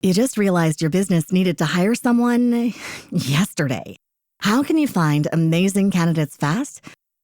You just realized your business needed to hire someone yesterday. How can you find amazing candidates fast?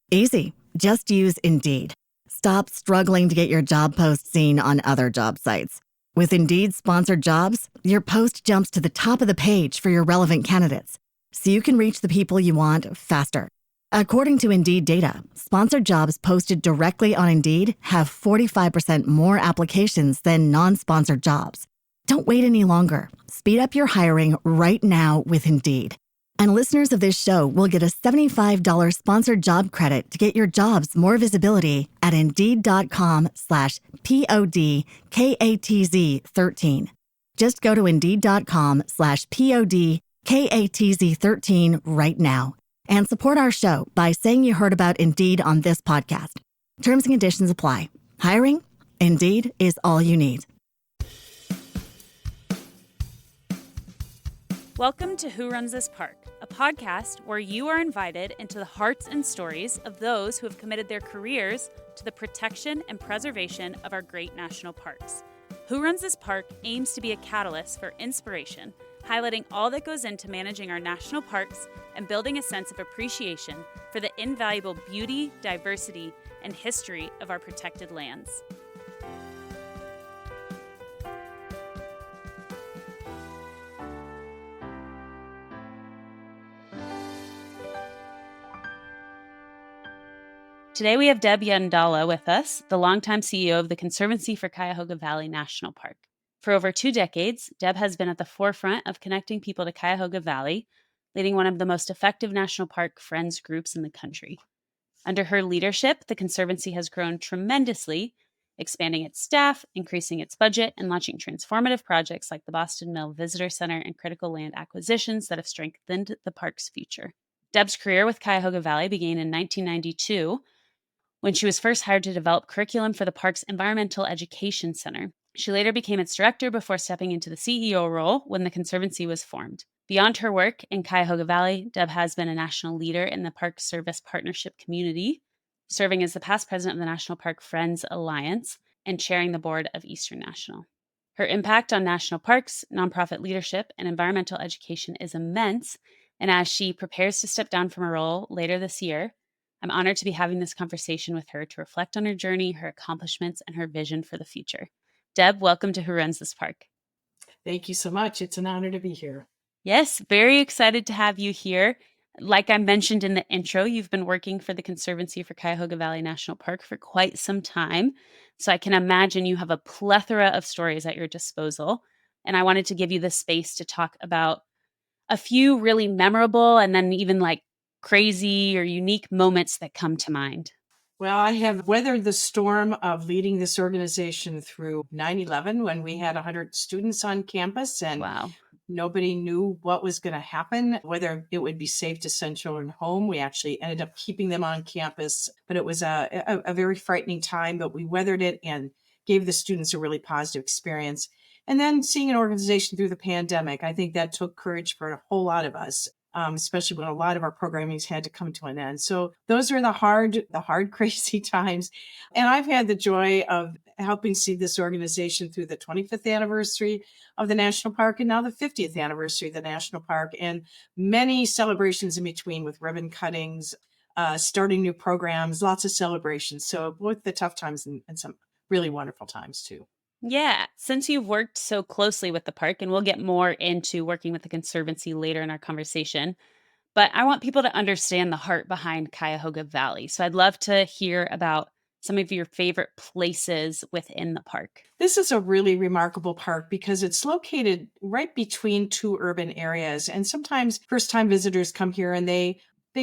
Easy. Just use Indeed. Stop struggling to get your job post seen on other job sites. With Indeed sponsored jobs, your post jumps to the top of the page for your relevant candidates, so you can reach the people you want faster. According to Indeed data, sponsored jobs posted directly on Indeed have 45% more applications than non-sponsored jobs. Don't wait any longer. Speed up your hiring right now with Indeed. And listeners of this show will get a $75 sponsored job credit to get your jobs more visibility at Indeed.com/PODKATZ13. Just go to Indeed.com/PODKATZ13 right now and support our show by saying you heard about Indeed on this podcast. Terms and conditions apply. Hiring? Indeed is all you need. Welcome to Who Runs This Park, a podcast where you are invited into the hearts and stories of those who have committed their careers to the protection and preservation of our great national parks. Who Runs This Park aims to be a catalyst for inspiration, highlighting all that goes into managing our national parks and building a sense of appreciation for the invaluable beauty, diversity, and history of our protected lands. Today we have Deb Yandala with us, the longtime CEO of the Conservancy for Cuyahoga Valley National Park. For over 2 decades, Deb has been at the forefront of connecting people to Cuyahoga Valley, leading one of the most effective national park friends groups in the country. Under her leadership, the Conservancy has grown tremendously, expanding its staff, increasing its budget, and launching transformative projects like the Boston Mill Visitor Center and critical land acquisitions that have strengthened the park's future. Deb's career with Cuyahoga Valley began in 1992, when she was first hired to develop curriculum for the park's Environmental Education Center. She later became its director before stepping into the CEO role when the Conservancy was formed. Beyond her work in Cuyahoga Valley, Deb has been a national leader in the Park Service Partnership community, serving as the past president of the National Park Friends Alliance and chairing the board of Eastern National. Her impact on national parks, nonprofit leadership, and environmental education is immense, and as she prepares to step down from her role later this year, I'm honored to be having this conversation with her to reflect on her journey, her accomplishments, and her vision for the future. Deb, welcome to Who Runs This Park. Thank you so much. It's an honor to be here. Yes, very excited to have you here. Like I mentioned in the intro, you've been working for the Conservancy for Cuyahoga Valley National Park for quite some time. So I can imagine you have a plethora of stories at your disposal. And I wanted to give you the space to talk about a few really memorable and then even like crazy or unique moments that come to mind. Well, I have weathered the storm of leading this organization through 9/11 when we had 100 students on campus and Wow. nobody knew what was going to happen, whether it would be safe to send children home. We actually ended up keeping them on campus, but it was a very frightening time, but we weathered it and gave the students a really positive experience. And then seeing an organization through the pandemic, I think that took courage for a whole lot of us. Especially when a lot of our programming's had to come to an end. So those are the hard, crazy times. And I've had the joy of helping see this organization through the 25th anniversary of the National Park and now the 50th anniversary of the National Park and many celebrations in between with ribbon cuttings, starting new programs, lots of celebrations. So both the tough times and some really wonderful times too. Yeah, since you've worked so closely with the park, and we'll get more into working with the Conservancy later in our conversation, but I want people to understand the heart behind Cuyahoga Valley. So I'd love to hear about some of your favorite places within the park. This is a really remarkable park because it's located right between 2 urban areas. And sometimes first-time visitors come here and they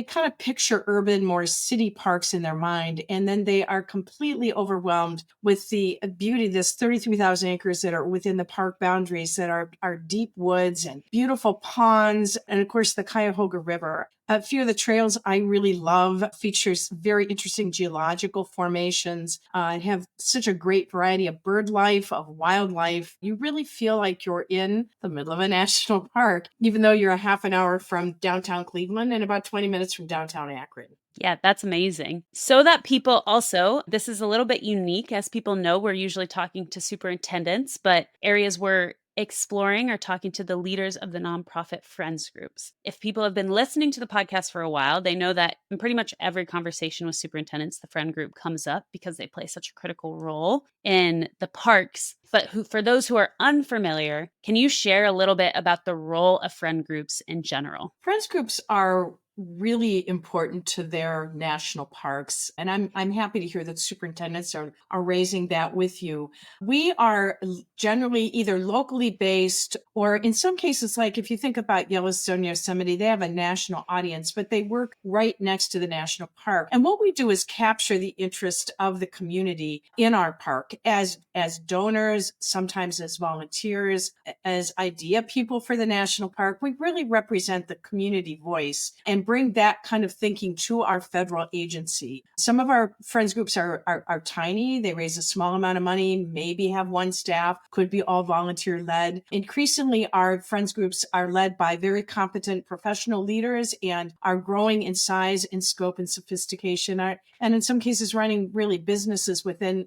kind of picture urban, more city parks in their mind, and then they are completely overwhelmed with the beauty, this 33,000 acres that are within the park boundaries that are deep woods and beautiful ponds, and of course the Cuyahoga River. A few of the trails I really love features very interesting geological formations and have such a great variety of bird life, of wildlife. You really feel like you're in the middle of a national park, even though you're a half an hour from downtown Cleveland and about 20 minutes from downtown Akron. Yeah, that's amazing. So that people also, this is a little bit unique. As people know, we're usually talking to superintendents, but areas where exploring or talking to the leaders of the nonprofit friends groups. If people have been listening to the podcast for a while, they know that in pretty much every conversation with superintendents, the friend group comes up because they play such a critical role in the parks. But for those who are unfamiliar, can you share a little bit about the role of friend groups in general? Friends groups are really important to their national parks. And I'm happy to hear that superintendents are raising that with you. We are generally either locally based or in some cases, like if you think about Yellowstone, Yosemite, they have a national audience, but they work right next to the national park. And what we do is capture the interest of the community in our park as donors, sometimes as volunteers, as idea people for the national park. We really represent the community voice and bring that kind of thinking to our federal agency. Some of our friends groups are tiny. They raise a small amount of money, maybe have one staff, could be all volunteer led. Increasingly, our friends groups are led by very competent professional leaders and are growing in size, in scope, and sophistication, and in some cases running really businesses within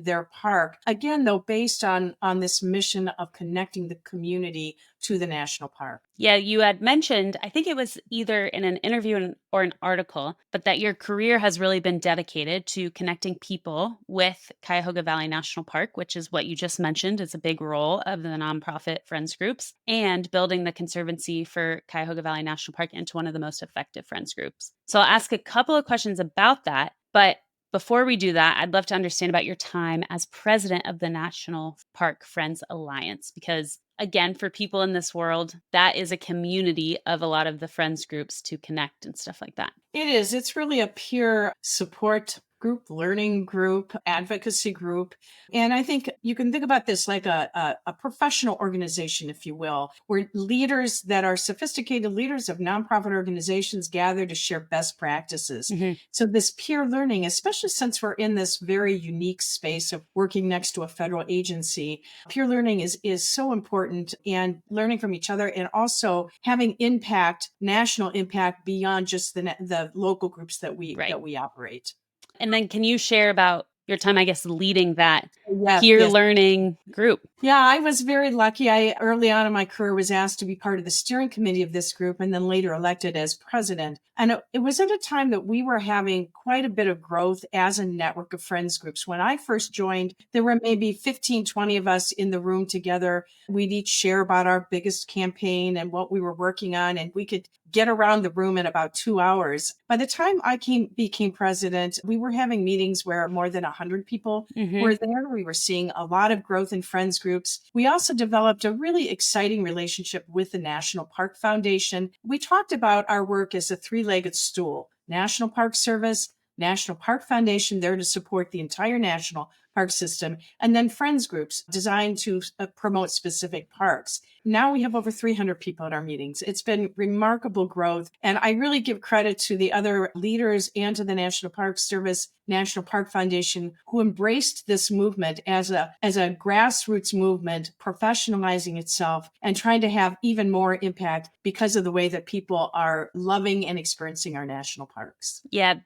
their park. Again, though, based on this mission of connecting the community to the national park. Yeah, you had mentioned, I think it was either in an interview or an article, but that your career has really been dedicated to connecting people with Cuyahoga Valley National Park, which is what you just mentioned is a big role of the nonprofit friends groups, and building the Conservancy for Cuyahoga Valley National Park into one of the most effective friends groups. So I'll ask a couple of questions about that, but before we do that, I'd love to understand about your time as president of the National Park Friends Alliance, because again, for people in this world, that is a community of a lot of the friends groups to connect and stuff like that. It is. It's really a peer support group, learning group, advocacy group. And I think you can think about this like a professional organization, if you will, where leaders that are sophisticated leaders of nonprofit organizations gather to share best practices. Mm-hmm. So this peer learning, especially since we're in this very unique space of working next to a federal agency, peer learning is so important, and learning from each other and also having impact, national impact beyond just the local groups that we operate. And then can you share about your time, I guess, leading that Yes, peer yes. learning group? Yeah, I was very lucky. I early on in my career was asked to be part of the steering committee of this group and then later elected as president. And it was at a time that we were having quite a bit of growth as a network of friends groups. When I first joined, there were maybe 15, 20 of us in the room together. We'd each share about our biggest campaign and what we were working on, and we could get around the room in about 2 hours. By the time I became president, we were having meetings where more than 100 people were there. We were seeing a lot of growth in friends groups. We also developed a really exciting relationship with the National Park Foundation. We talked about our work as a three-legged stool: National Park Service, National Park Foundation, there to support the entire national park system, and then friends groups designed to promote specific parks. Now we have over 300 people at our meetings. It's been remarkable growth. And I really give credit to the other leaders and to the National Park Service, National Park Foundation, who embraced this movement as a grassroots movement, professionalizing itself and trying to have even more impact because of the way that people are loving and experiencing our national parks. Yeah,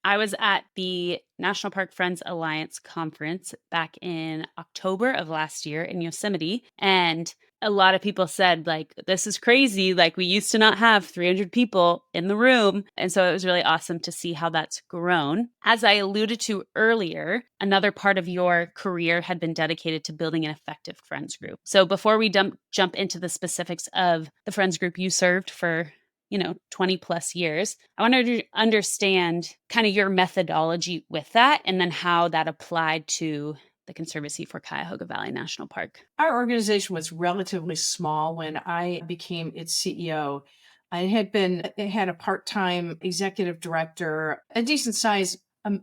I was at the National Park Friends Alliance conference back in October of last year in Yosemite, and a lot of people said, like, this is crazy. Like, we used to not have 300 people in the room. And so it was really awesome to see how that's grown. As I alluded to earlier, another part of your career had been dedicated to building an effective friends group. So before we jump into the specifics of the friends group you served for 20 plus years, I wanted to understand kind of your methodology with that and then how that applied to the Conservancy for Cuyahoga Valley National Park. Our organization was relatively small when I became its CEO. It had a part-time executive director, a decent size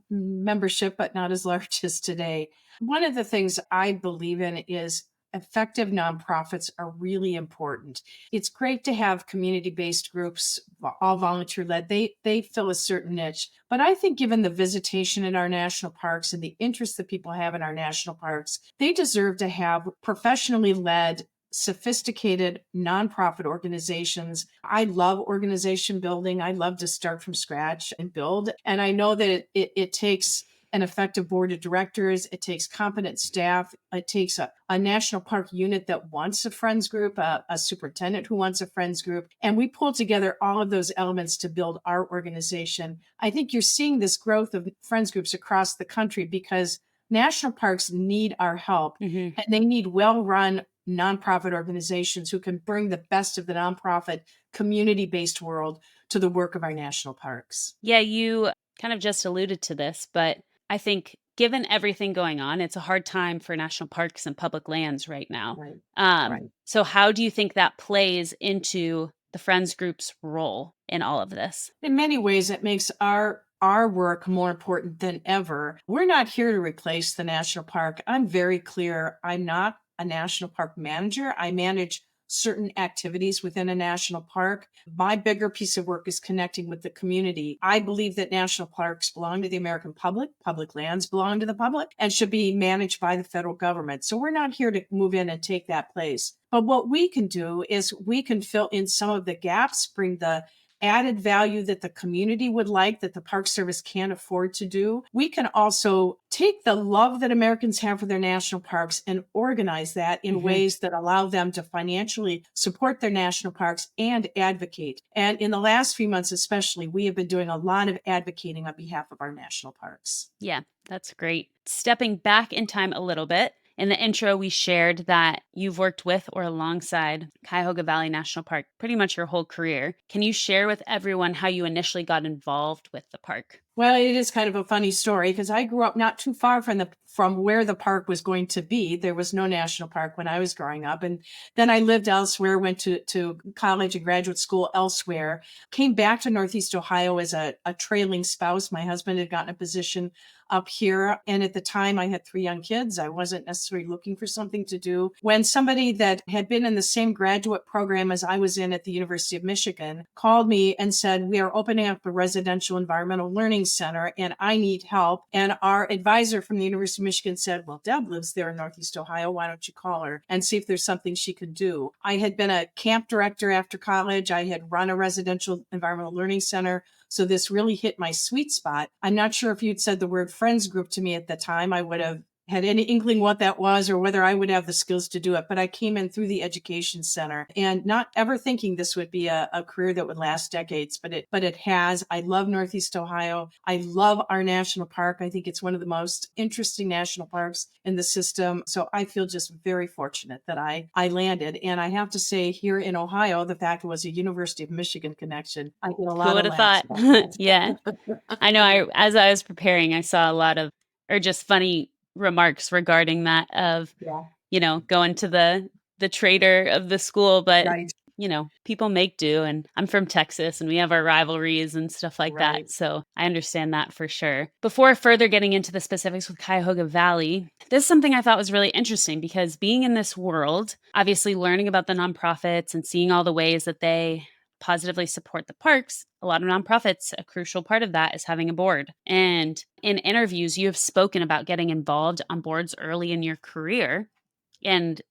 membership, but not as large as today. One of the things I believe in is effective nonprofits are really important. It's great to have community-based groups, all volunteer-led. They fill a certain niche. But I think given the visitation in our national parks and the interest that people have in our national parks, they deserve to have professionally led, sophisticated nonprofit organizations. I love organization building. I love to start from scratch and build. And I know that it takes an effective board of directors. It takes competent staff. It takes a national park unit that wants a friends group, a superintendent who wants a friends group. And we pull together all of those elements to build our organization. I think you're seeing this growth of friends groups across the country because national parks need our help, and they need well-run nonprofit organizations who can bring the best of the nonprofit community-based world to the work of our national parks. Yeah, you kind of just alluded to this, but I think given everything going on, it's a hard time for national parks and public lands right now. Right. So how do you think that plays into the Friends Group's role in all of this? In many ways, it makes our work more important than ever. We're not here to replace the national park. I'm very clear. I'm not a national park manager. I manage certain activities within a national park. My bigger piece of work is connecting with the community. I believe that national parks belong to the American public. Public lands belong to the public and should be managed by the federal government. So we're not here to move in and take that place. But what we can do is we can fill in some of the gaps, bring the added value that the community would like that the Park Service can't afford to do. We can also take the love that Americans have for their national parks and organize that in ways that allow them to financially support their national parks and advocate. And in the last few months, especially, we have been doing a lot of advocating on behalf of our national parks. Yeah, that's great. Stepping back in time a little bit, in the intro, we shared that you've worked with or alongside Cuyahoga Valley National Park pretty much your whole career. Can you share with everyone how you initially got involved with the park? Well, it is kind of a funny story because I grew up not too far from where the park was going to be. There was no national park when I was growing up. And then I lived elsewhere, went to college and graduate school elsewhere, came back to Northeast Ohio as a trailing spouse. My husband had gotten a position up here. And at the time I had 3 young kids. I wasn't necessarily looking for something to do. When somebody that had been in the same graduate program as I was in at the University of Michigan called me and said, we are opening up a residential environmental learning center and I need help. And our advisor from the University of Michigan said, well, Deb lives there in Northeast Ohio. Why don't you call her and see if there's something she could do? I had been a camp director after college. I had run a residential environmental learning center. So this really hit my sweet spot. I'm not sure if you'd said the word friends group to me at the time, I would have had any inkling what that was or whether I would have the skills to do it. But I came in through the education center and not ever thinking this would be a career that would last decades, but it has. I love Northeast Ohio. I love our national park. I think it's one of the most interesting national parks in the system. So I feel just very fortunate that I landed. And I have to say here in Ohio, the fact it was a University of Michigan connection. I get a lot Who would of have laughs thought? about that. Yeah. I know as I was preparing, I saw a lot of, or just funny remarks regarding that of, Yeah. Going to the trader of the school, but Right. people make do. And I'm from Texas and we have our rivalries and stuff like Right. that. So I understand that for sure. Before further getting into the specifics with Cuyahoga Valley, this is something I thought was really interesting because being in this world, obviously learning about the nonprofits and seeing all the ways that they positively support the parks, a lot of nonprofits, a crucial part of that is having a board. And in interviews, you have spoken about getting involved on boards early in your career. And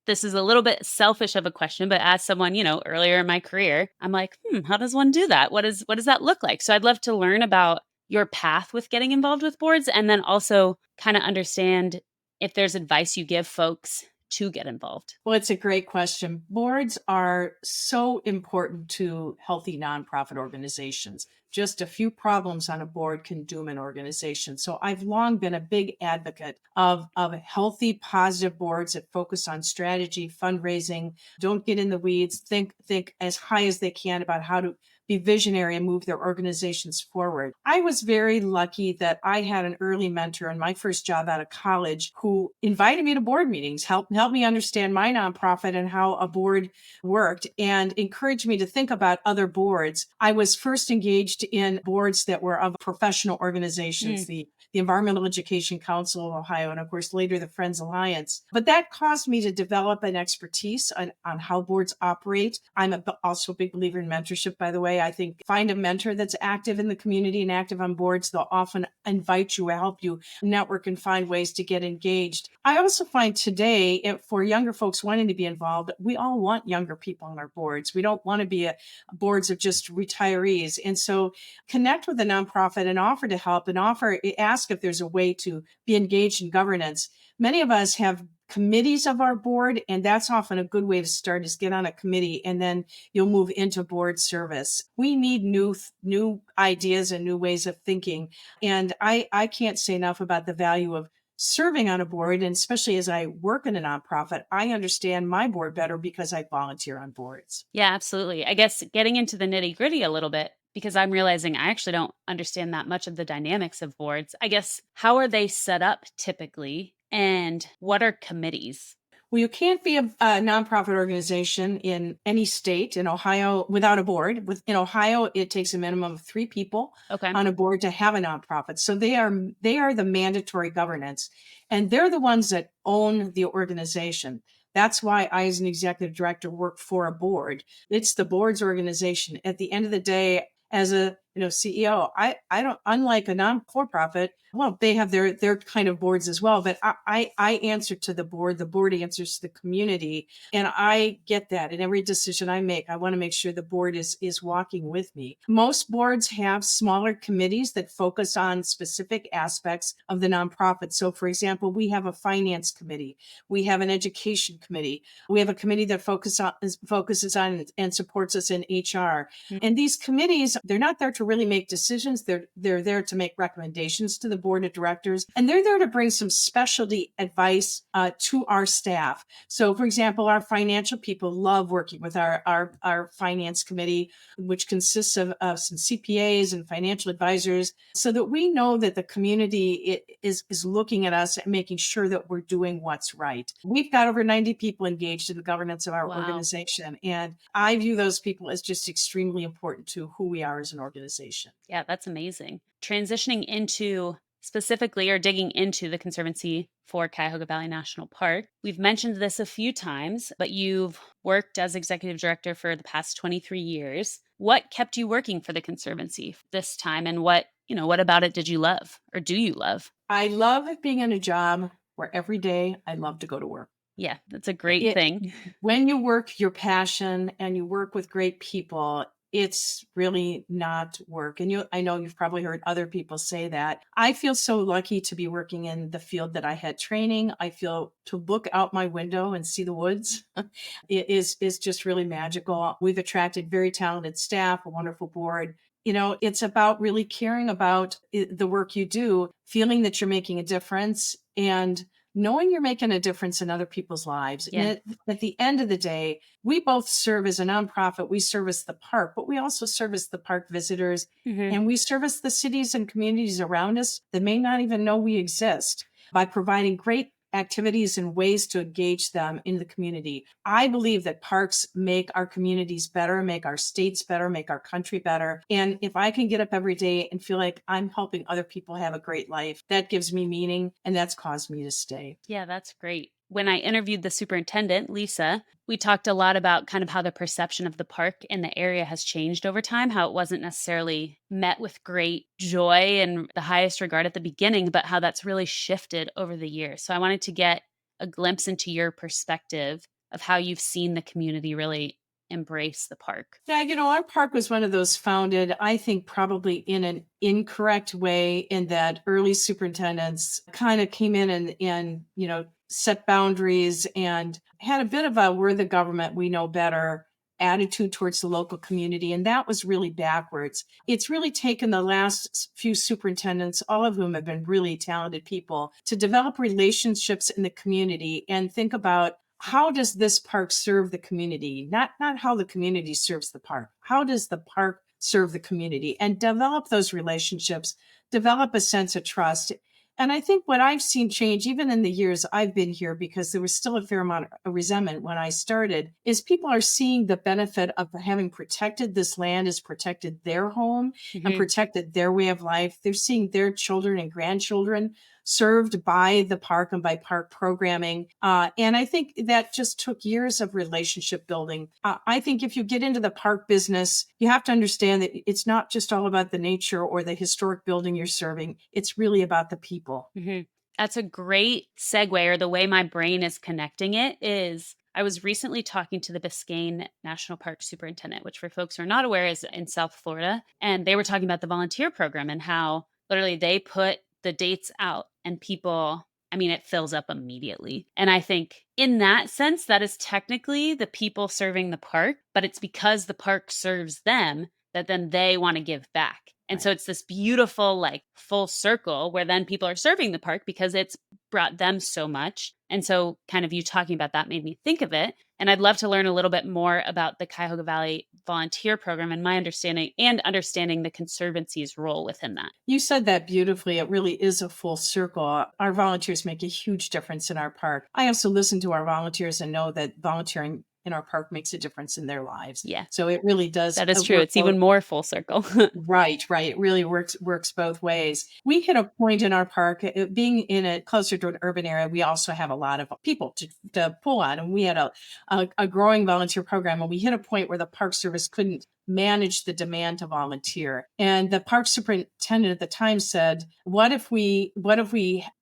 this is a little bit selfish of a question, but as someone, earlier in my career, I'm like, how does one do that? What does that look like? So I'd love to learn about your path with getting involved with boards and then also kind of understand if there's advice you give folks to get involved. Well, it's a great question. Boards are so important to healthy nonprofit organizations. Just a few problems on a board can doom an organization. So I've long been a big advocate of healthy, positive boards that focus on strategy, fundraising, don't get in the weeds, think as high as they can about how to be visionary and move their organizations forward. I was very lucky that I had an early mentor in my first job out of college who invited me to board meetings, helped me understand my nonprofit and how a board worked, and encouraged me to think about other boards. I was first engaged in boards that were of professional organizations, the Environmental Education Council of Ohio, and of course later the Friends Alliance. But that caused me to develop an expertise on how boards operate. I'm also a big believer in mentorship, by the way. I think find a mentor that's active in the community and active on boards. They'll often invite you, help you network and find ways to get engaged. I also find today, for younger folks wanting to be involved, we all want younger people on our boards. We don't want to be boards of just retirees. And so connect with a nonprofit and offer to help and ask if there's a way to be engaged in governance. Many of us have committees of our board, and that's often a good way to start, is get on a committee and then you'll move into board service. We need new ideas and new ways of thinking. And I can't say enough about the value of serving on a board. And especially as I work in a nonprofit, I understand my board better because I volunteer on boards. Yeah, absolutely. I guess getting into the nitty gritty a little bit, because I'm realizing I actually don't understand that much of the dynamics of boards. I guess, how are they set up typically? And what are committees? Well, you can't be a nonprofit organization in any state in Ohio without a board. In Ohio, it takes a minimum of 3 people Okay. on a board to have a nonprofit. So they are the mandatory governance, and they're the ones that own the organization. That's why I, as an executive director, work for a board. It's the board's organization. At the end of the day, as a CEO, I don't, unlike a non-for-profit, well, they have their kind of boards as well, but I answer to the board answers to the community, and I get that. In every decision I make, I want to make sure the board is walking with me. Most boards have smaller committees that focus on specific aspects of the nonprofit. So for example, we have a finance committee, we have an education committee, we have a committee that focuses on and supports us in HR. And these committees, they're not there to really make decisions. They're there to make recommendations to the board of directors, and they're there to bring some specialty advice to our staff. So, for example, our financial people love working with our finance committee, which consists of some CPAs and financial advisors, so that we know that the community is looking at us and making sure that we're doing what's right. We've got over 90 people engaged in the governance of our Wow. organization, and I view those people as just extremely important to who we are as an organization. Yeah, that's amazing. Transitioning into specifically or digging into the Conservancy for Cuyahoga Valley National Park, we've mentioned this a few times, but you've worked as executive director for the past 23 years. What kept you working for the Conservancy this time, and what about it did you love, or do you love? I love being in a job where every day I love to go to work. Yeah, that's a great thing. When you work your passion and you work with great people, it's really not work. And I know you've probably heard other people say that. I feel so lucky to be working in the field that I had training. I feel to look out my window and see the woods it is just really magical. We've attracted very talented staff, a wonderful board. It's about really caring about the work you do, feeling that you're making a difference, and knowing you're making a difference in other people's lives. Yeah. And at the end of the day, we both serve as a nonprofit. We service the park, but we also service the park visitors, and we service the cities and communities around us that may not even know we exist by providing great activities and ways to engage them in the community. I believe that parks make our communities better, make our states better, make our country better. And if I can get up every day and feel like I'm helping other people have a great life, that gives me meaning, and that's caused me to stay. Yeah, that's great. When I interviewed the superintendent, Lisa, we talked a lot about kind of how the perception of the park and the area has changed over time, how it wasn't necessarily met with great joy and the highest regard at the beginning, but how that's really shifted over the years. So I wanted to get a glimpse into your perspective of how you've seen the community really embrace the park. Yeah, our park was one of those founded, I think, probably in an incorrect way, in that early superintendents kind of came in and set boundaries and had a bit of a "we're the government, we know better" attitude towards the local community. And that was really backwards. It's really taken the last few superintendents, all of whom have been really talented people, to develop relationships in the community and think about, how does this park serve the community? Not how the community serves the park. How does the park serve the community? And develop those relationships, develop a sense of trust. And I think what I've seen change, even in the years I've been here, because there was still a fair amount of resentment when I started, is people are seeing the benefit of having protected this land, has protected their home and protected their way of life. They're seeing their children and grandchildren served by the park and by park programming. And I think that just took years of relationship building. I think if you get into the park business, you have to understand that it's not just all about the nature or the historic building you're serving. It's really about the people. That's a great segue, or the way my brain is connecting it is I was recently talking to the Biscayne National Park superintendent, which for folks who are not aware is in South Florida. And they were talking about the volunteer program and how literally they put the dates out and people, I mean, it fills up immediately. And I think in that sense, that is technically the people serving the park, but it's because the park serves them that then they want to give back. And so it's this beautiful, like full circle where then people are serving the park because it's brought them so much. And so kind of you talking about that made me think of it. And I'd love to learn a little bit more about the Cuyahoga Valley volunteer program and my understanding the Conservancy's role within that. You said that beautifully. It really is a full circle. Our volunteers make a huge difference in our park. I also listen to our volunteers and know that volunteering in our park makes a difference in their lives. Yeah. So it really does. That is true. It's even more full circle. Right. It really works both ways. We hit a point in our park, being in a closer to an urban area, we also have a lot of people to pull on. And we had a growing volunteer program, and we hit a point where the Park Service couldn't manage the demand to volunteer. And the park superintendent at the time said, what if we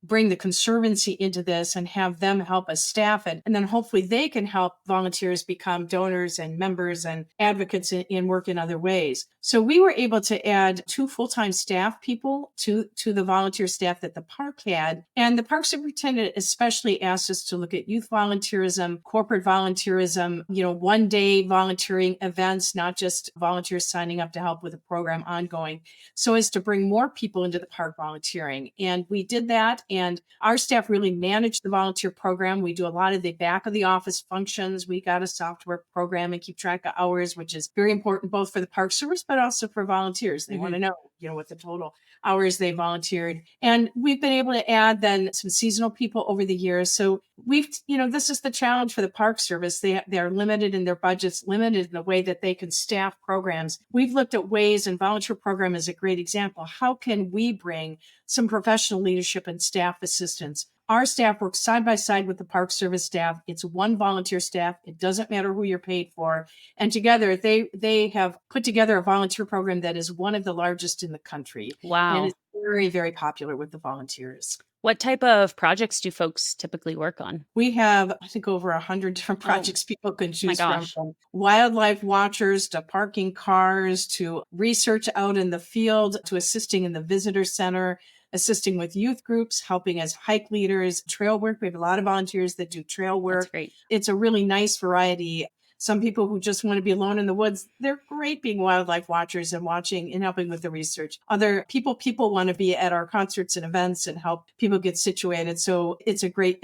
bring the Conservancy into this and have them help us staff it? And then hopefully they can help volunteers become donors and members and advocates and work in other ways. So we were able to add 2 full-time staff people to the volunteer staff that the park had. And the park superintendent especially asked us to look at youth volunteerism, corporate volunteerism, one-day volunteering events, not just volunteers signing up to help with a program ongoing, so as to bring more people into the park volunteering. And we did that. And our staff really managed the volunteer program. We do a lot of the back of the office functions. We got a software program and keep track of hours, which is very important both for the Park Service, but also for volunteers. They want to know, what the total hours they volunteered. And we've been able to add then some seasonal people over the years. So we've, this is the challenge for the Park Service. They are limited in their budgets, limited in the way that they can staff programs. We've looked at ways, and volunteer program is a great example. How can we bring some professional leadership and staff assistance? Our staff works side by side with the Park Service staff. It's one volunteer staff. It doesn't matter who you're paid for. And together, they have put together a volunteer program that is one of the largest in the country. Wow. And it's very, very popular with the volunteers. What type of projects do folks typically work on? We have, I think, over 100 different projects people can choose from wildlife watchers to parking cars to research out in the field to assisting in the visitor center, assisting with youth groups, helping as hike leaders, trail work. We have a lot of volunteers that do trail work. That's great. It's a really nice variety. Some people who just want to be alone in the woods, they're great being wildlife watchers and watching and helping with the research. Other people want to be at our concerts and events and help people get situated. So it's a great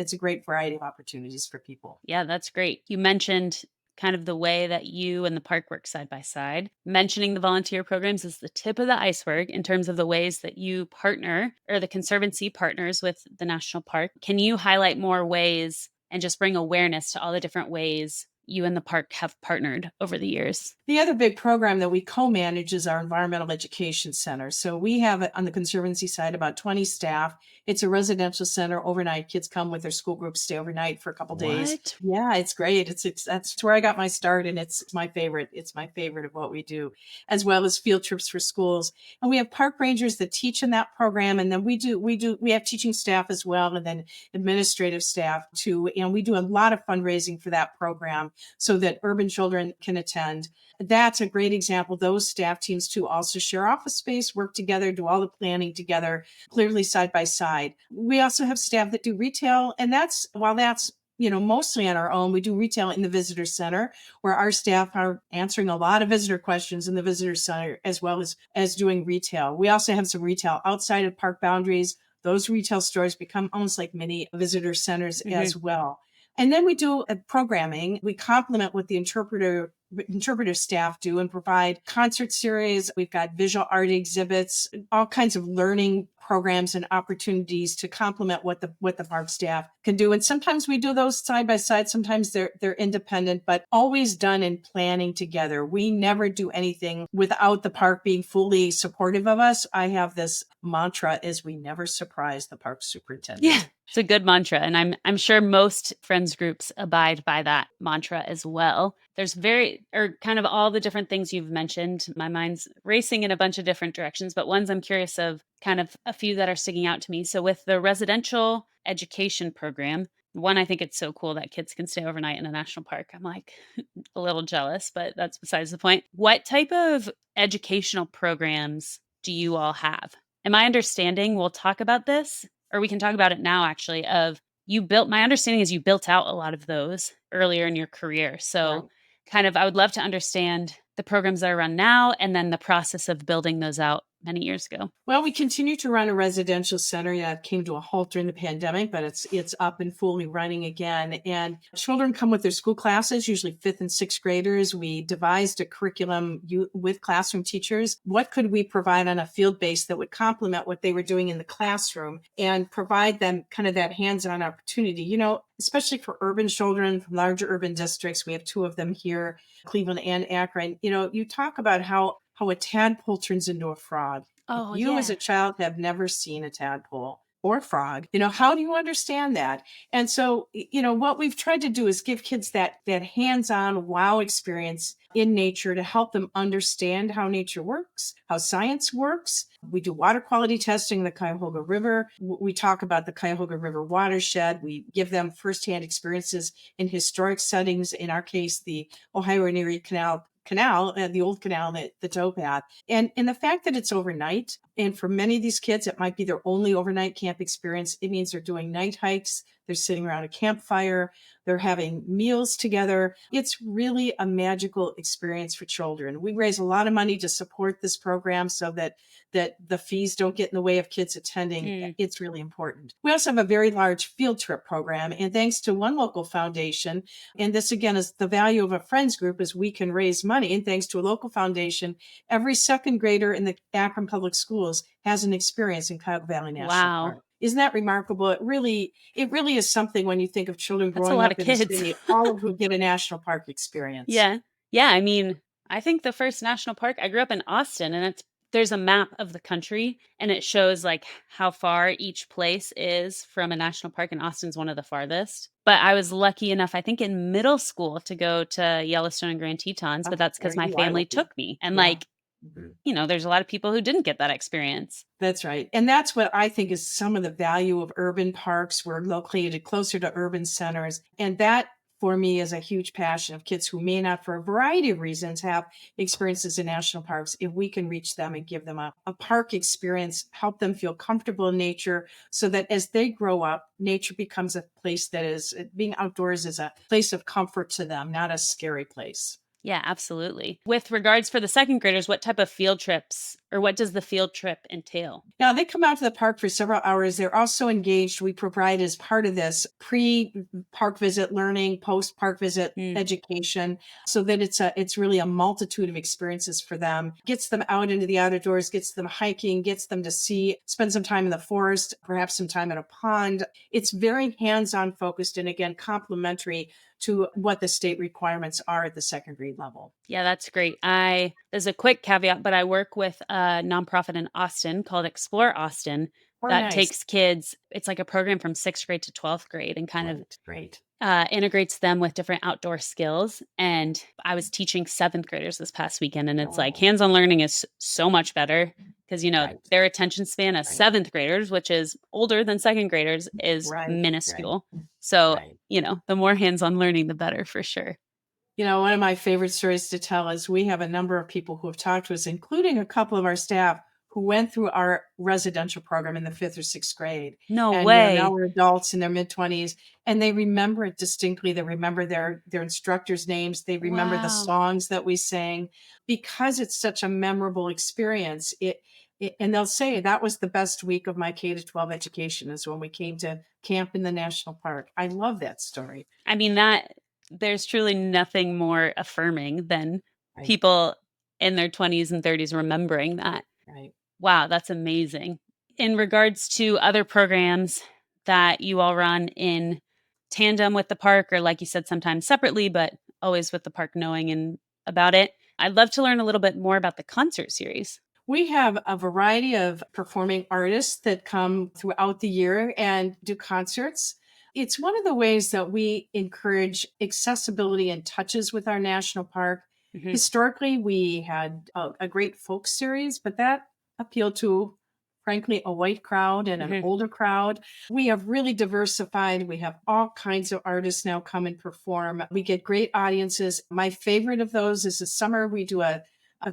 variety of opportunities for people. Yeah, that's great. You mentioned kind of the way that you and the park work side by side. Mentioning the volunteer programs is the tip of the iceberg in terms of the ways that you partner, or the Conservancy partners with the national park. Can you highlight more ways and just bring awareness to all the different ways you and the park have partnered over the years? The other big program that we co-manage is our Environmental Education Center. So we have on the Conservancy side about 20 staff. It's a residential center overnight. Kids come with their school groups, stay overnight for a couple days. Yeah, it's great. That's where I got my start, and it's my favorite. It's my favorite of what we do, as well as field trips for schools. And we have park rangers that teach in that program, and then we have teaching staff as well, and then administrative staff too. And we do a lot of fundraising for that program so that urban children can attend. That's a great example. Those staff teams too also share office space, work together, do all the planning together, clearly side by side. We also have staff that do retail, and that's mostly on our own. We do retail in the visitor center, where our staff are answering a lot of visitor questions in the visitor center, as well as doing retail. We also have some retail outside of park boundaries. Those retail stores become almost like mini visitor centers as well. And then we do programming. We complement what the interpreter staff do and provide concert series. We've got visual art exhibits, all kinds of learning programs and opportunities to complement what the park staff can do. And sometimes we do those side by side. Sometimes they're independent, but always done in planning together. We never do anything without the park being fully supportive of us. I have this mantra is we never surprise the park superintendent. Yeah. It's a good mantra, and I'm sure most friends groups abide by that mantra as well. There's kind of all the different things you've mentioned. My mind's racing in a bunch of different directions, but ones I'm curious of, kind of a few that are sticking out to me. So with the residential education program, One, I think it's so cool that kids can stay overnight in a national park. I'm like a little jealous, but that's besides the point. What type of educational programs do you all have? And my understanding, we'll talk about this, or we can talk about it now actually, of my understanding is you built out a lot of those earlier in your career. Right. So kind of, I would love to understand the programs that are run now and then the process of building those out many years ago. Well, we continue to run a residential center. Yeah, it came to a halt during the pandemic, but it's up and fully running again. And children come with their school classes, usually fifth and sixth graders. We devised a curriculum with classroom teachers. What could we provide on a field base that would complement what they were doing in the classroom and provide them kind of that hands-on opportunity? You know, especially for urban children from larger urban districts. We have two of them here, Cleveland and Akron. You know, you talk about how a tadpole turns into a frog. Oh, You as yeah. a child have never seen a tadpole or frog. You know, how do you understand that? And so, you know, what we've tried to do is give kids that hands-on wow experience in nature to help them understand how nature works, how science works. We do water quality testing in the Cuyahoga River. We talk about the Cuyahoga River watershed. We give them firsthand experiences in historic settings. In our case, the Ohio and Erie Canal, the old canal, the towpath. And the fact that it's overnight, and for many of these kids, it might be their only overnight camp experience. It means they're doing night hikes. They're sitting around a campfire. They're having meals together. It's really a magical experience for children. We raise a lot of money to support this program so that the fees don't get in the way of kids attending. It's really important. We also have a very large field trip program. And thanks to one local foundation, and this again is the value of a friends group, is we can raise money. And thanks to a local foundation, every second grader in the Akron Public Schools has an experience in Cuyahoga Valley National Wow. Park. Isn't that remarkable? It really is something when you think of children That's a growing lot up of in the kids. city, all of who get a national park experience. Yeah. Yeah. I mean, I think the first national park, I grew up in Austin, and there's a map of the country and it shows like how far each place is from a national park, and Austin's one of the farthest. But I was lucky enough, I think in middle school, to go to Yellowstone and Grand Tetons, but that's because my family took me. And you know, there's a lot of people who didn't get that experience. That's right. And that's what I think is some of the value of urban parks. We're located closer to urban centers. And that, for me, is a huge passion of kids who may not, for a variety of reasons, have experiences in national parks. If we can reach them and give them a park experience, help them feel comfortable in nature so that as they grow up, nature becomes a place that is, being outdoors is a place of comfort to them, not a scary place. Yeah, absolutely. With regards for the second graders, what type of field trips, or what does the field trip entail? Now, they come out to the park for several hours. They're also engaged. We provide, as part of this, pre-park visit learning, post-park visit education, so that it's really a multitude of experiences for them. Gets them out into the outdoors, gets them hiking, gets them to spend some time in the forest, perhaps some time in a pond. It's very hands-on focused and, again, complementary to what the state requirements are at the second grade level. Yeah, that's great. There's a quick caveat, but I work with a nonprofit in Austin called Explore Austin that takes kids. It's like a program from 6th grade to 12th grade and kind of integrates them with different outdoor skills. And I was teaching 7th graders this past weekend, and it's like hands-on learning is so much better because, you know, their attention span as 7th graders, which is older than 2nd graders, is minuscule. So, you know, the more hands-on learning, the better for sure. You know, one of my favorite stories to tell is we have a number of people who have talked to us, including a couple of our staff who went through our residential program in the 5th or 6th grade. No and, way. You know, now we're adults in their mid-20s, and they remember it distinctly. They remember their instructors' names. They remember the songs that we sang because it's such a memorable experience. And they'll say, that was the best week of my K-12 education, is when we came to camp in the national park. I love that story. I mean, there's truly nothing more affirming than people in their 20s and 30s remembering that. Right. Wow, that's amazing. In regards to other programs that you all run in tandem with the park, or like you said, sometimes separately, but always with the park knowing about it, I'd love to learn a little bit more about the concert series. We have a variety of performing artists that come throughout the year and do concerts. It's one of the ways that we encourage accessibility and touches with our national park. Historically, we had a great folk series, but that appealed to frankly, a white crowd and an older crowd. We have really diversified. We have all kinds of artists now come and perform. We get great audiences. My favorite of those is this summer we do a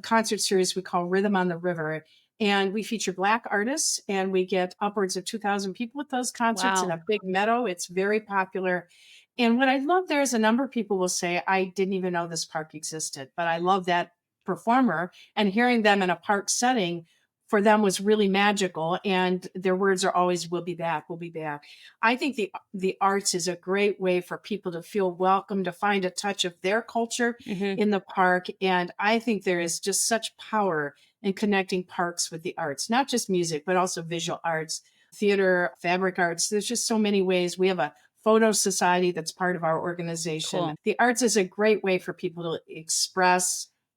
concert series we call Rhythm on the River. And we feature Black artists, and we get upwards of 2,000 people at those concerts in Wow. a big meadow. It's very popular. And what I love there is a number of people will say, I didn't even know this park existed, but I love that performer, and hearing them in a park setting for them was really magical. And their words are always, we'll be back, we'll be back. I think the arts is a great way for people to feel welcome, to find a touch of their culture in the park. And I think there is just such power in connecting parks with the arts, not just music, but also visual arts, theater, fabric arts. There's just so many ways. We have a photo society that's part of our organization. Cool. The arts is a great way for people to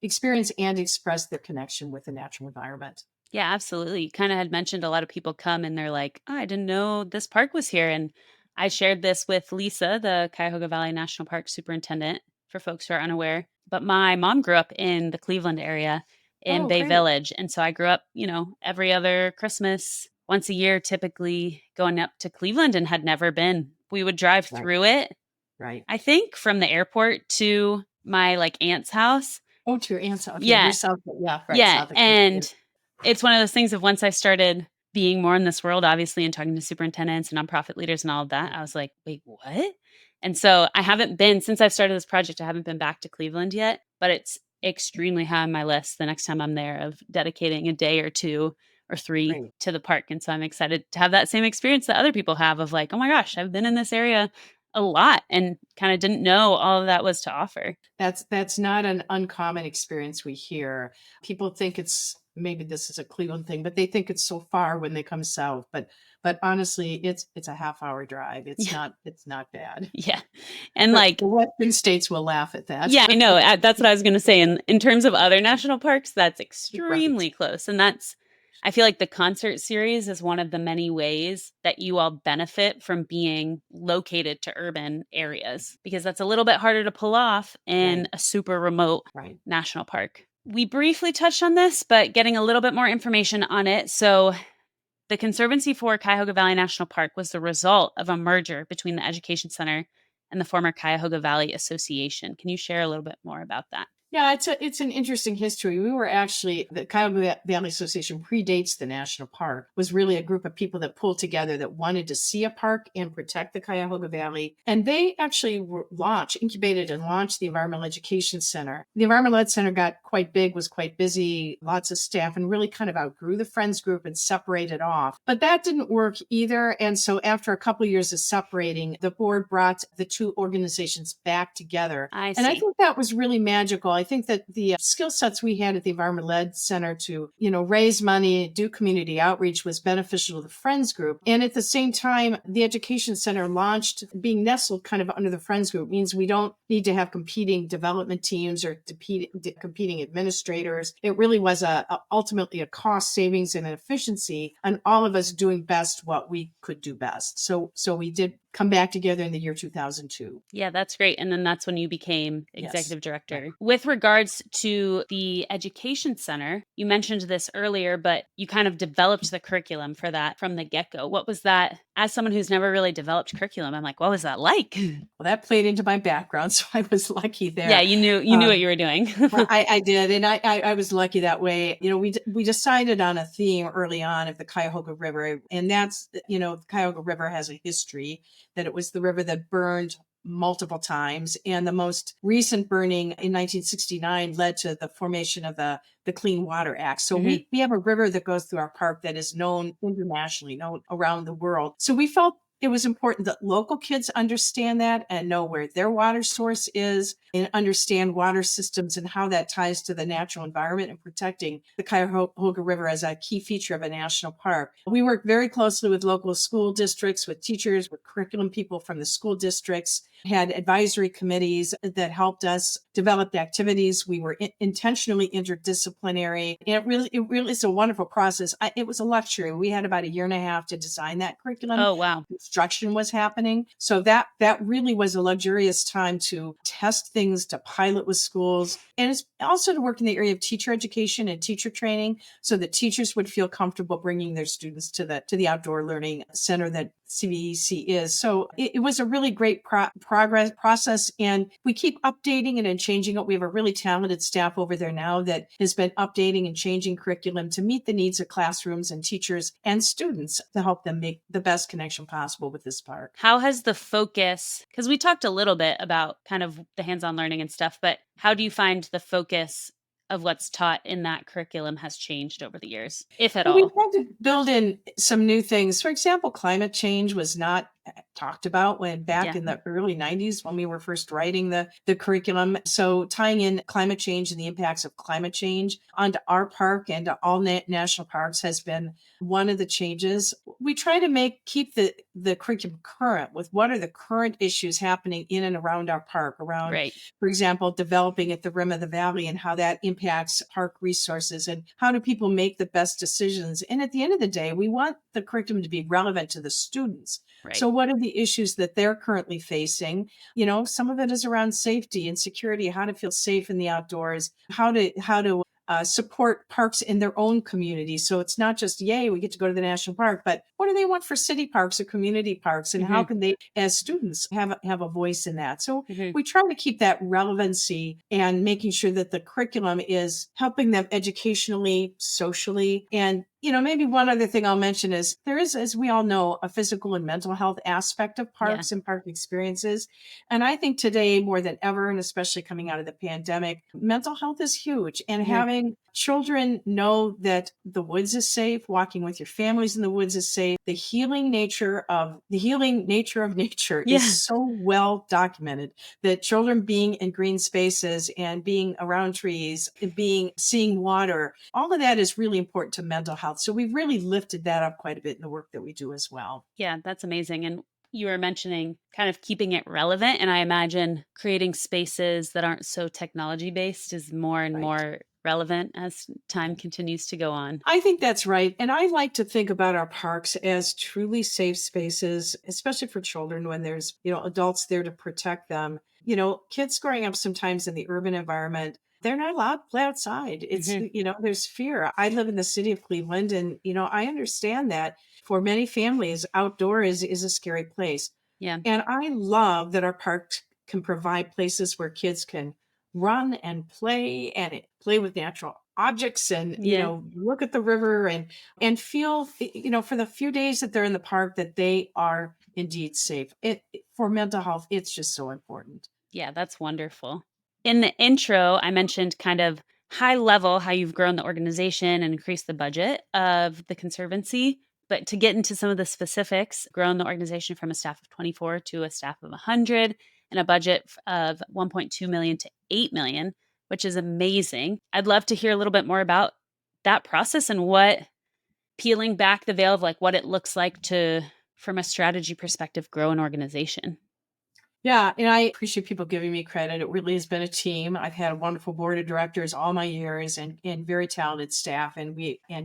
experience and express their connection with the natural environment. Yeah, absolutely. You kind of had mentioned a lot of people come and they're like, oh, I didn't know this park was here. And I shared this with Lisa, the Cuyahoga Valley National Park superintendent, for folks who are unaware. But my mom grew up in the Cleveland area in Oh, Bay great. Village. And so I grew up, every other Christmas, once a year, typically going up to Cleveland, and had never been. We would drive Right. through it, Right. I think, from the airport to my aunt's house. Oh, to your aunt's. Okay. Yeah. You're south. Yeah. Right. Yeah. South of Cleveland. And it's one of those things of, once I started being more in this world, obviously, and talking to superintendents and nonprofit leaders and all of that, I was like, wait, what? And so I haven't been, since I've started this project, I haven't been back to Cleveland yet, but it's extremely high on my list the next time I'm there, of dedicating a day or 2 or 3 Great. to the park. And so I'm excited to have that same experience that other people have, of like, oh my gosh, I've been in this area a lot and kind of didn't know all of that was to offer. That's not an uncommon experience we hear. People think maybe this is a Cleveland thing, but they think it's so far when they come south. But honestly, it's a half-hour drive. It's not bad. Yeah. And The Western states will laugh at that. yeah, I know. That's what I was going to say. In terms of other national parks, that's extremely close. And I feel like the concert series is one of the many ways that you all benefit from being located to urban areas, because that's a little bit harder to pull off in a super remote national park. We briefly touched on this, but getting a little bit more information on it. So the Conservancy for Cuyahoga Valley National Park was the result of a merger between the Education Center and the former Cuyahoga Valley Association. Can you share a little bit more about that? Yeah, it's an interesting history. We were actually, the Cuyahoga Valley Association predates the national park, was really a group of people that pulled together that wanted to see a park and protect the Cuyahoga Valley. And they actually incubated and launched the Environmental Education Center. The Environmental Ed Center got quite big, was quite busy, lots of staff, and really kind of outgrew the Friends group and separated off. But that didn't work either. And so after a couple of years of separating, the board brought the two organizations back together. I see. And I think that was really magical. I think that the skill sets we had at the Environmental Ed Center to, raise money, do community outreach was beneficial to the Friends group. And at the same time, the Education Center launched, being nestled kind of under the Friends group, means we don't need to have competing development teams or competing administrators. It really was ultimately a cost savings and an efficiency, and all of us doing best what we could do best. So we did come back together in the year 2002. Yeah, that's great. And then that's when you became executive director. Right. With regards to the Education Center, you mentioned this earlier, but you kind of developed the curriculum for that from the get-go. What was that? As someone who's never really developed curriculum, I'm like, what was that like? Well, that played into my background, so I was lucky there. Yeah, you knew what you were doing. I did, and I was lucky that way. We decided on a theme early on of the Cuyahoga River, and that's, the Cuyahoga River has a history, that it was the river that burned multiple times, and the most recent burning in 1969 led to the formation of the Clean Water Act. So we have a river that goes through our park that is known internationally, known around the world. So we felt it was important that local kids understand that and know where their water source is, and understand water systems and how that ties to the natural environment and protecting the Cuyahoga River as a key feature of a national park. We work very closely with local school districts, with teachers, with curriculum people from the school districts. had advisory committees that helped us develop the activities. We were intentionally interdisciplinary. And it really is a wonderful process. It was a luxury. We had about a year and a half to design that curriculum. Oh, wow. Construction was happening. So that really was a luxurious time to test things, to pilot with schools, and it's also to work in the area of teacher education and teacher training so that teachers would feel comfortable bringing their students to the outdoor learning center that CVEC is. So it was a really great process, and we keep updating and changing it. We have a really talented staff over there now that has been updating and changing curriculum to meet the needs of classrooms and teachers and students to help them make the best connection possible with this park. How has the focus, because we talked a little bit about kind of the hands-on learning and stuff, but how do you find the focus of what's taught in that curriculum has changed over the years, if at Well, we all? tried to build in some new things. For example, climate change was not talked about back in the early 90s when we were first writing the curriculum. So tying in climate change and the impacts of climate change onto our park and to all national parks has been one of the changes. We try to keep the curriculum current with what are the current issues happening in and around our park, around, Right. for example, developing at the rim of the valley and how that impacts park resources and how do people make the best decisions. And at the end of the day, we want the curriculum to be relevant to the students. Right. So what are the issues that they're currently facing? Some of it is around safety and security, how to feel safe in the outdoors, how to support parks in their own communities. So it's not just, yay, we get to go to the national park, but what do they want for city parks or community parks? And how can they, as students, have a voice in that? So we try to keep that relevancy and making sure that the curriculum is helping them educationally, socially. And maybe one other thing I'll mention is there is, as we all know, a physical and mental health aspect of parks and park experiences. And I think today more than ever, and especially coming out of the pandemic, mental health is huge. And having children know that the woods is safe, walking with your families in the woods is safe. The healing nature of nature is so well documented that children being in green spaces and being around trees, seeing water, all of that is really important to mental health. So we've really lifted that up quite a bit in the work that we do as well. Yeah, that's amazing. And you were mentioning kind of keeping it relevant. And I imagine creating spaces that aren't so technology based is more and more relevant as time continues to go on. I think that's right. And I like to think about our parks as truly safe spaces, especially for children when there's, adults there to protect them. Kids growing up sometimes in the urban environment, they're not allowed to play outside. It's, there's fear. I live in the city of Cleveland and, I understand that for many families, outdoor is a scary place. Yeah. And I love that our parks can provide places where kids can run and play with natural objects and, look at the river and feel, for the few days that they're in the park that they are indeed safe. For mental health, it's just so important. Yeah, that's wonderful. In the intro, I mentioned kind of high level how you've grown the organization and increased the budget of the Conservancy. But to get into some of the specifics, grown the organization from a staff of 24 to a staff of 100 and a budget of 1.2 million to 8 million, which is amazing. I'd love to hear a little bit more about that process and peeling back the veil of like what it looks like to, from a strategy perspective, grow an organization. Yeah, and I appreciate people giving me credit. It really has been a team. I've had a wonderful board of directors all my years and very talented staff and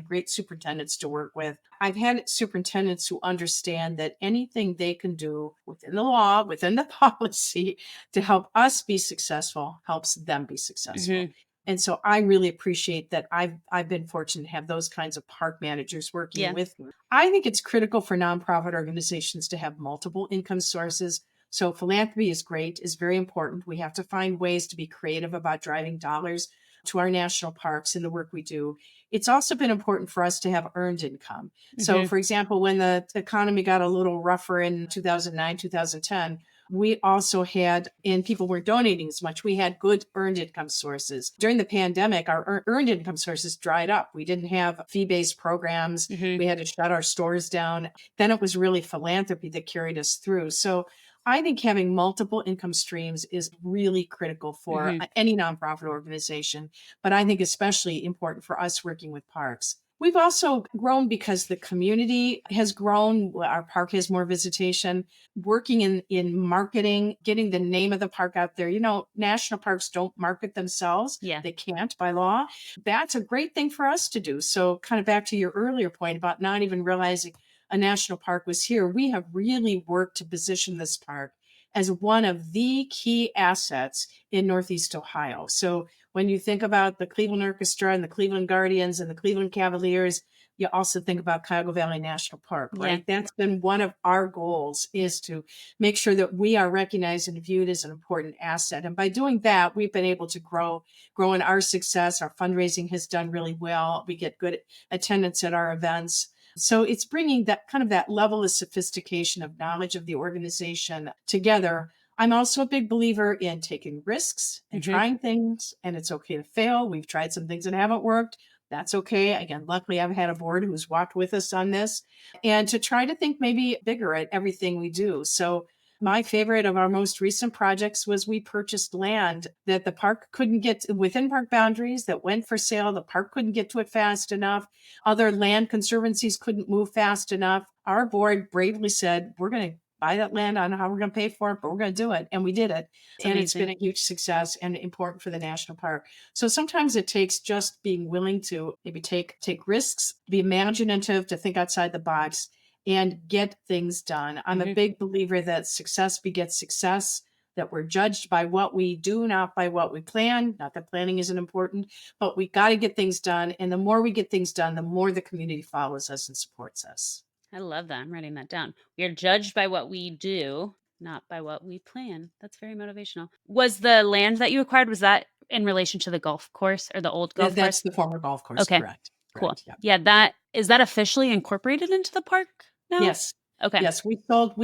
great superintendents to work with. I've had superintendents who understand that anything they can do within the law, within the policy to help us be successful helps them be successful. And so I really appreciate that I've been fortunate to have those kinds of park managers working with me. I think it's critical for nonprofit organizations to have multiple income sources. So philanthropy is great, is very important. We have to find ways to be creative about driving dollars to our national parks in the work we do. It's also been important for us to have earned income. So for example, when the economy got a little rougher in 2009, 2010, we also had, and people weren't donating as much, we had good earned income sources. During the pandemic, our earned income sources dried up. We didn't have fee-based programs. We had to shut our stores down. Then it was really philanthropy that carried us through. So I think having multiple income streams is really critical for any nonprofit organization, but I think especially important for us working with parks. We've also grown because the community has grown. Our park has more visitation, working in marketing, getting the name of the park out there. National parks don't market themselves. Yeah. They can't by law. That's a great thing for us to do. So kind of back to your earlier point about not even realizing a national park was here. We have really worked to position this park as one of the key assets in Northeast Ohio. So when you think about the Cleveland Orchestra and the Cleveland Guardians and the Cleveland Cavaliers, you also think about Cuyahoga Valley National Park, right? Yeah. That's been one of our goals, is to make sure that we are recognized and viewed as an important asset. And by doing that, we've been able to grow in our success. Our fundraising has done really well. We get good attendance at our events. So it's bringing that kind of that level of sophistication of knowledge of the organization together. I'm also a big believer in taking risks and trying things, and it's okay to fail. We've tried some things that haven't worked. That's okay. Again, luckily, I've had a board who's walked with us on this, and to try to think maybe bigger at everything we do. So my favorite of our most recent projects was we purchased land that the park couldn't get within park boundaries, that went for sale. The park couldn't get to it fast enough. Other land conservancies couldn't move fast enough. Our board bravely said, we're going to buy that land. I don't know how we're going to pay for it, but we're going to do it. And we did it. It's and it's amazing. been a huge success and important for the national park. So sometimes it takes just being willing to maybe take risks, be imaginative, to think outside the box, and get things done. I'm a big believer that success begets success, that we're judged by what we do, not by what we plan. Not that planning isn't important, but we got to get things done. And the more we get things done, the more the community follows us and supports us. I love that. I'm writing that down. We are judged by what we do, not by what we plan. That's very motivational. Was the land that you acquired, was that in relation to the golf course or the old golf That's course? the former golf course, Okay. correct. Cool. Correct, yeah. Yeah, is that officially incorporated into the park now? Yes. Okay. Yes, we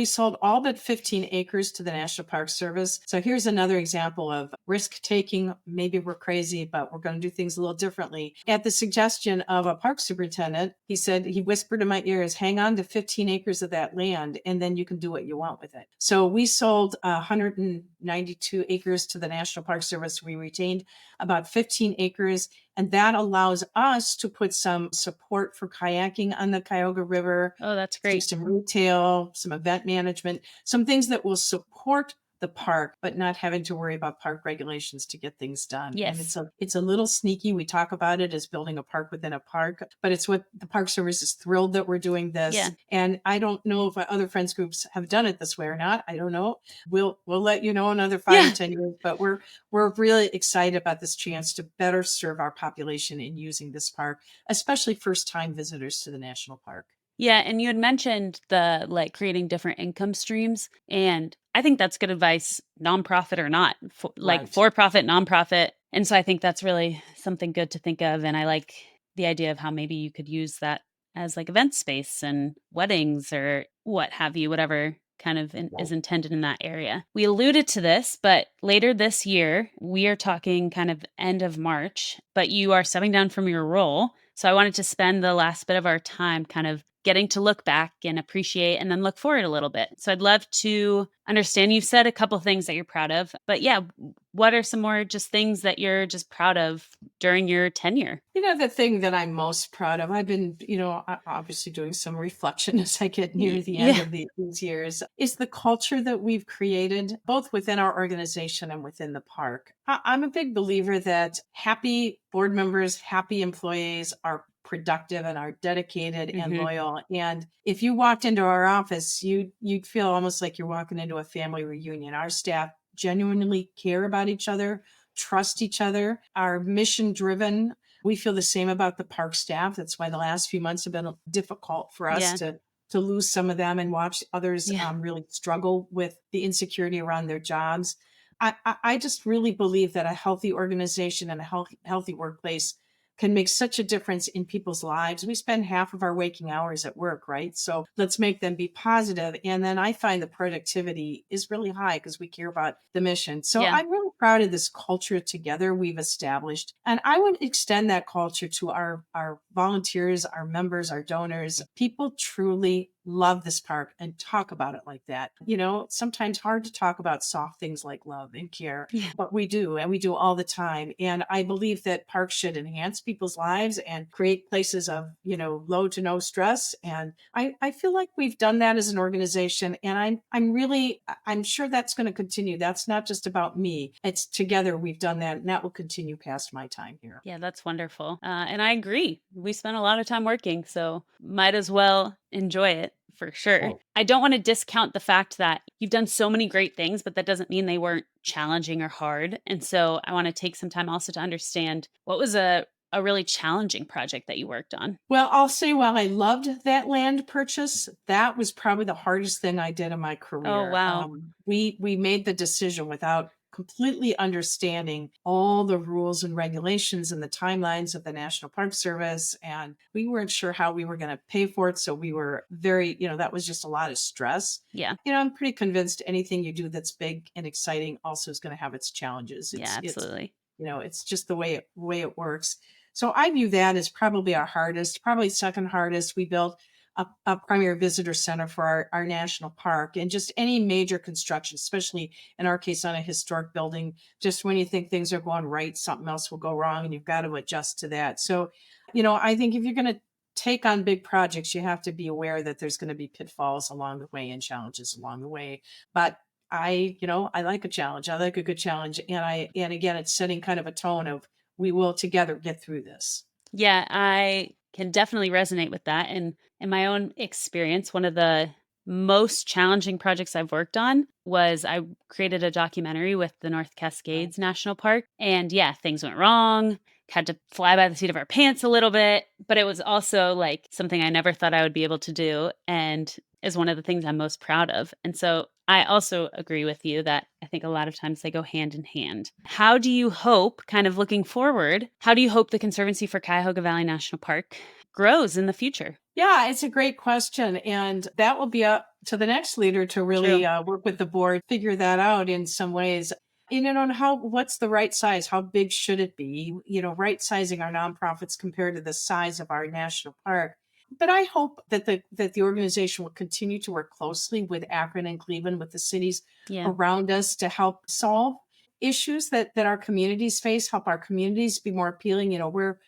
sold all but 15 acres to the National Park Service. So here's another example of risk taking. Maybe we're crazy, but we're going to do things a little differently. At the suggestion of a park superintendent, he whispered in my ears, hang on to 15 acres of that land, and then you can do what you want with it. So we sold 192 acres to the National Park Service. We retained about 15 acres. And that allows us to put some support for kayaking on the Cuyahoga River. Oh, that's Do great. some retail, some event management, some things that will support the park, but not having to worry about park regulations to get things done. Yes. And it's a little sneaky. We talk about it as building a park within a park, but it's what the Park Service is thrilled that we're doing this. Yeah. And I don't know if other friends groups have done it this way or not. I don't know. We'll let you know another 5 or 10 years, but we're really excited about this chance to better serve our population in using this park, especially first-time visitors to the national park. Yeah, and you had mentioned the creating different income streams, and I think that's good advice, nonprofit or not, Right. for-profit, nonprofit. And so I think that's really something good to think of, and I like the idea of how maybe you could use that as like event space and weddings or what have you, whatever kind of is intended in that area. We alluded to this, but later this year, we are talking kind of end of March, but you are stepping down from your role. So I wanted to spend the last bit of our time kind of getting to look back and appreciate and then look forward a little bit. So I'd love to understand, you've said a couple things that you're proud of, but yeah, what are some more just things that you're just proud of during your tenure? The thing that I'm most proud of, I've been, obviously doing some reflection as I get near the end of these years, is the culture that we've created, both within our organization and within the park. I'm a big believer that happy board members, happy employees are productive and are dedicated and loyal. And if you walked into our office, you'd feel almost like you're walking into a family reunion. Our staff genuinely care about each other, trust each other, are mission driven. We feel the same about the park staff. That's why the last few months have been difficult for us to lose some of them and watch others really struggle with the insecurity around their jobs. I just really believe that a healthy organization and a healthy workplace can make such a difference in people's lives. We spend half of our waking hours at work, right? So let's make them be positive. And then I find the productivity is really high because we care about the mission. So I'm really proud of this culture together we've established. And I would extend that culture to our volunteers, our members, our donors. People truly love this park and talk about it like that. Sometimes hard to talk about soft things like love and care, Yeah. but we do, and we do all the time. And I believe that parks should enhance people's lives and create places of, low to no stress. And I feel like we've done that as an organization. And I'm sure that's going to continue. That's not just about me. It's together we've done that, and that will continue past my time here. Yeah, that's wonderful. And I agree. We spent a lot of time working, so might as well enjoy it for sure. Right. I don't want to discount the fact that you've done so many great things, but that doesn't mean they weren't challenging or hard. And so I want to take some time also to understand what was a really challenging project that you worked on. Well, I'll say while I loved that land purchase, that was probably the hardest thing I did in my Oh, career. wow. We made the decision without completely understanding all the rules and regulations and the timelines of the National Park Service, and we weren't sure how we were going to pay for it. So we were very, that was just a lot of stress. Yeah. I'm pretty convinced anything you do that's big and exciting also is going to have its challenges. Yeah, absolutely. It's just the way it works. So I view that as probably our hardest, probably second hardest. We built a primary visitor center for our national park, and just any major construction, especially in our case on a historic building, just when you think things are going right, something else will go wrong and you've got to adjust to that. So, I think if you're going to take on big projects, you have to be aware that there's going to be pitfalls along the way and challenges along the way. But I like a challenge. I like a good challenge. And again, it's setting kind of a tone of, we will together get through this. Yeah, I can definitely resonate with that. And in my own experience, one of the most challenging projects I've worked on was I created a documentary with the North Cascades National Park. And yeah, things went wrong, had to fly by the seat of our pants a little bit, but it was also like something I never thought I would be able to do, and is one of the things I'm most proud of. And so I also agree with you that I think a lot of times they go hand in hand. How do you hope, kind of looking forward, how do you hope the Conservancy for Cuyahoga Valley National Park grows in the future? Yeah, it's a great question. And that will be up to the next leader to really work with the board, figure that out in some ways. On what's the right size? How big should it be? Right sizing our nonprofits compared to the size of our national park. But I hope that the organization will continue to work closely with Akron and Cleveland, with the cities around us, to help solve issues that our communities face, help our communities be more appealing. We're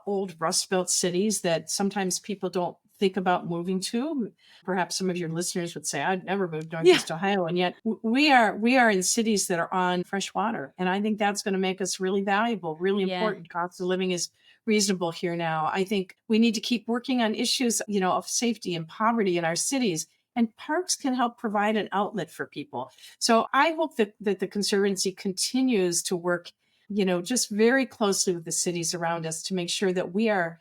old Rust Belt cities that sometimes people don't think about moving to. Perhaps some of your listeners would say, I'd never moved Northeast Ohio. And yet we are in cities that are on fresh water. And I think that's going to make us really valuable, really important. Cost of living is reasonable here now. I think we need to keep working on issues, of safety and poverty in our cities. And parks can help provide an outlet for people. So I hope that the Conservancy continues to work just very closely with the cities around us to make sure that we are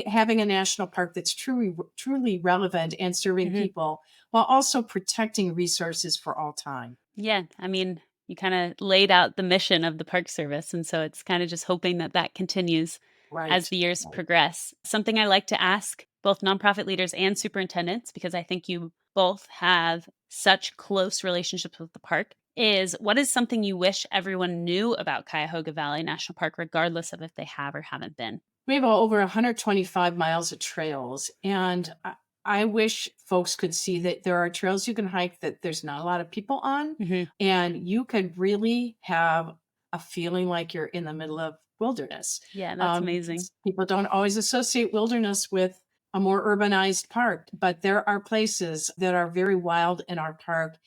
having a national park that's truly relevant and serving people, while also protecting resources for all time. Yeah, I mean, you kind of laid out the mission of the Park Service, and so it's kind of just hoping that that continues as the years progress. Something I like to ask both nonprofit leaders and superintendents, because I think you both have such close relationships with the park, is what is something you wish everyone knew about Cuyahoga Valley National Park, regardless of if they have or haven't been? We have over 125 miles of trails, and I wish folks could see that there are trails you can hike that there's not a lot of people on, and you could really have a feeling like you're in the middle of wilderness. Yeah, that's amazing. People don't always associate wilderness with a more urbanized park, but there are places that are very wild in our park.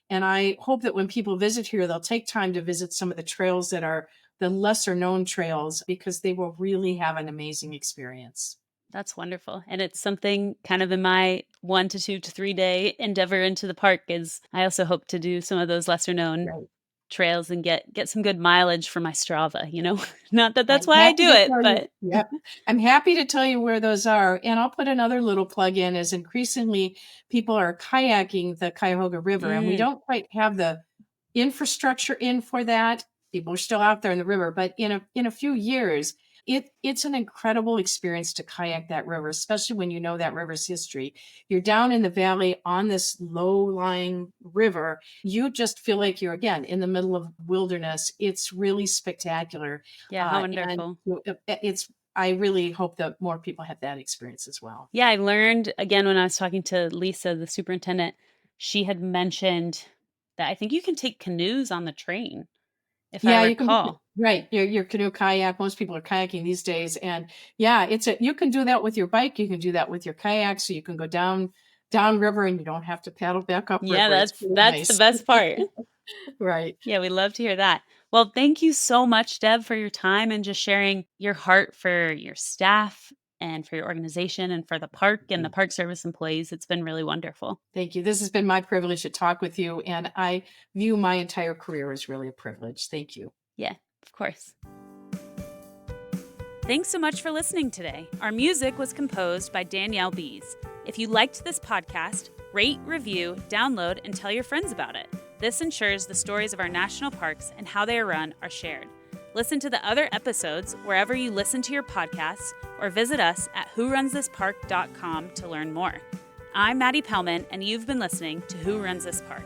And I hope that when people visit here, they'll take time to visit some of the trails that are the lesser known trails, because they will really have an amazing experience. That's wonderful. And it's something kind of in my 1 to 2 to 3 day endeavor into the park is I also hope to do some of those lesser known trails and get some good mileage for my Strava, Not that that's why I do it, but I'm happy to tell you where those are. And I'll put another little plug in, as increasingly people are kayaking the Cuyahoga River, and we don't quite have the infrastructure in for that. People are still out there in the river, but in a few years, it's an incredible experience to kayak that river, especially when you know that river's history. You're down in the valley on this low-lying river. You just feel like you're, again, in the middle of wilderness. It's really spectacular. Yeah, how wonderful. It's I really hope that more people have that experience as well. Yeah, I learned again when I was talking to Lisa, the superintendent, she had mentioned that I think you can take canoes on the train, if I Yeah, you can, recall. right. Your canoe kayak. Most people are kayaking these days. And yeah, you can do that with your bike. You can do that with your kayak. So you can go down river and you don't have to paddle back up Yeah, river. It's that's pretty that's the nice. best part. Right. Yeah, we love to hear that. Well, thank you so much, Deb, for your time and just sharing your heart for your staff and for your organization and for the park and the Park Service employees. It's been really wonderful. Thank you. This has been my privilege to talk with you. And I view my entire career as really a privilege. Thank you. Yeah, of course. Thanks so much for listening today. Our music was composed by Danielle Bees. If you liked this podcast, rate, review, download, and tell your friends about it. This ensures the stories of our national parks and how they are run are shared. Listen to the other episodes wherever you listen to your podcasts or visit us at whorunthispark.com to learn more. I'm Maddie Pellman, and you've been listening to Who Runs This Park.